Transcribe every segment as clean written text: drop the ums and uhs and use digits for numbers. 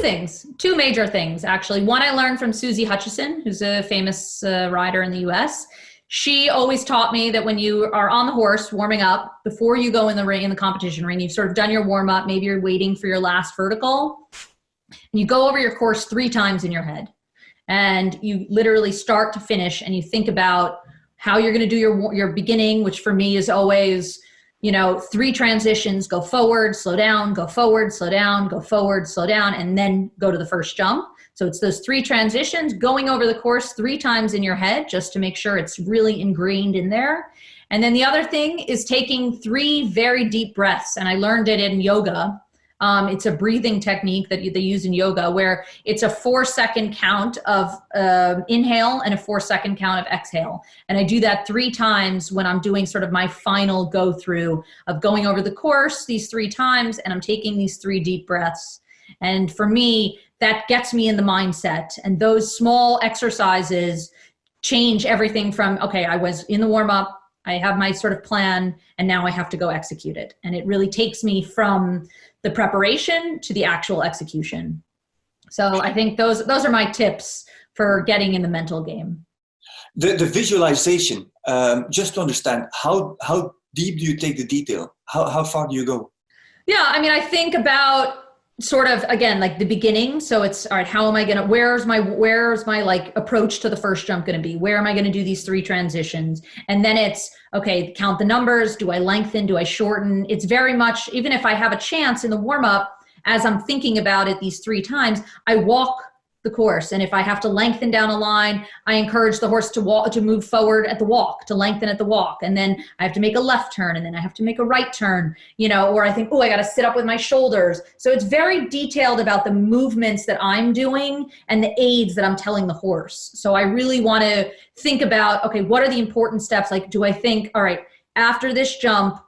things, two major things, actually. One I learned from Susie Hutchison, who's a famous rider in the US. She always taught me that when you are on the horse warming up, before you go in the ring, in the competition ring, you've sort of done your warm up, maybe you're waiting for your last vertical, and you go over your course 3 times in your head. And you literally start to finish and you think about how you're going to do your beginning, which for me is always, 3 transitions: go forward, slow down, go forward, slow down, go forward, slow down, and then go to the first jump. So it's those 3 transitions, going over the course 3 times in your head, just to make sure it's really ingrained in there. And then the other thing is taking 3 very deep breaths. And I learned it in yoga. It's a breathing technique that they use in yoga, where it's a 4-second count of inhale and a 4-second count of exhale. And I do that 3 times when I'm doing sort of my final go through of going over the course these 3 times, and I'm taking these 3 deep breaths. And for me, that gets me in the mindset. And those small exercises change everything from, okay, I was in the warm up, I have my sort of plan, and now I have to go execute it. And it really takes me from the preparation to the actual execution. So I think those are my tips for getting in the mental game. The visualization, just to understand, how deep do you take the detail? How far do you go? Yeah, I mean, I think about sort of, again, like the beginning. So it's, all right, how am I going to, where's my like approach to the first jump going to be? Where am I going to do these 3 transitions? And then it's, okay, count the numbers. Do I lengthen? Do I shorten? It's very much, even if I have a chance in the warm up, as I'm thinking about it these 3 times, I walk the course. And if I have to lengthen down a line, I encourage the horse to move forward at the walk, to lengthen at the walk. And then I have to make a left turn, and then I have to make a right turn, or I think, oh, I got to sit up with my shoulders. So it's very detailed about the movements that I'm doing and the aids that I'm telling the horse. So I really want to think about, okay, what are the important steps? Like, do I think, all right, after this jump,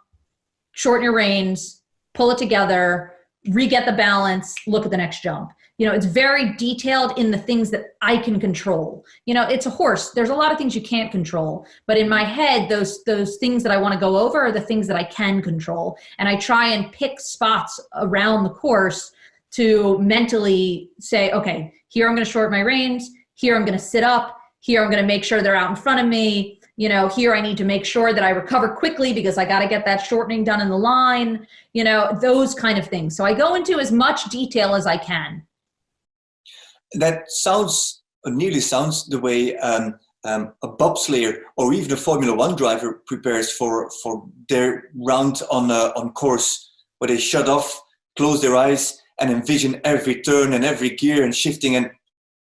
shorten your reins, pull it together, re-get the balance, look at the next jump. It's very detailed in the things that I can control. It's a horse. There's a lot of things you can't control, but in my head, those things that I want to go over are the things that I can control. And I try and pick spots around the course to mentally say, okay, here I'm going to shorten my reins. Here I'm going to sit up. Here I'm going to make sure they're out in front of me. Here I need to make sure that I recover quickly because I got to get that shortening done in the line, those kind of things. So I go into as much detail as I can. That nearly sounds the way a bobslayer or even a Formula One driver prepares for their round on course, where they shut off, close their eyes, and envision every turn and every gear and shifting. And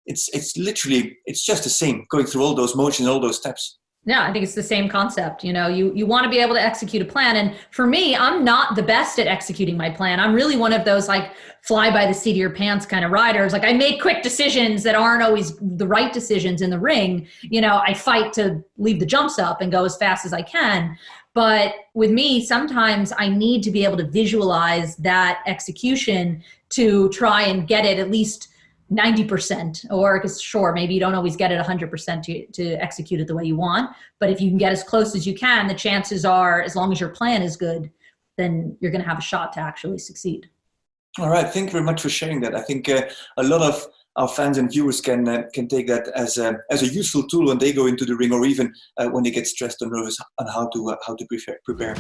it's just the same, going through all those motions, all those steps. Yeah, I think it's the same concept. You want to be able to execute a plan. And for me, I'm not the best at executing my plan. I'm really one of those like fly by the seat of your pants kind of riders. Like I make quick decisions that aren't always the right decisions in the ring. I fight to leave the jumps up and go as fast as I can. But with me, sometimes I need to be able to visualize that execution to try and get it at least 90%, or because sure, maybe you don't always get it 100% to execute it the way you want. But if you can get as close as you can, the chances are, as long as your plan is good, then you're going to have a shot to actually succeed. All right. Thank you very much for sharing that. I think a lot of our fans and viewers can take that as a useful tool when they go into the ring, or even when they get stressed or nervous on how to prepare.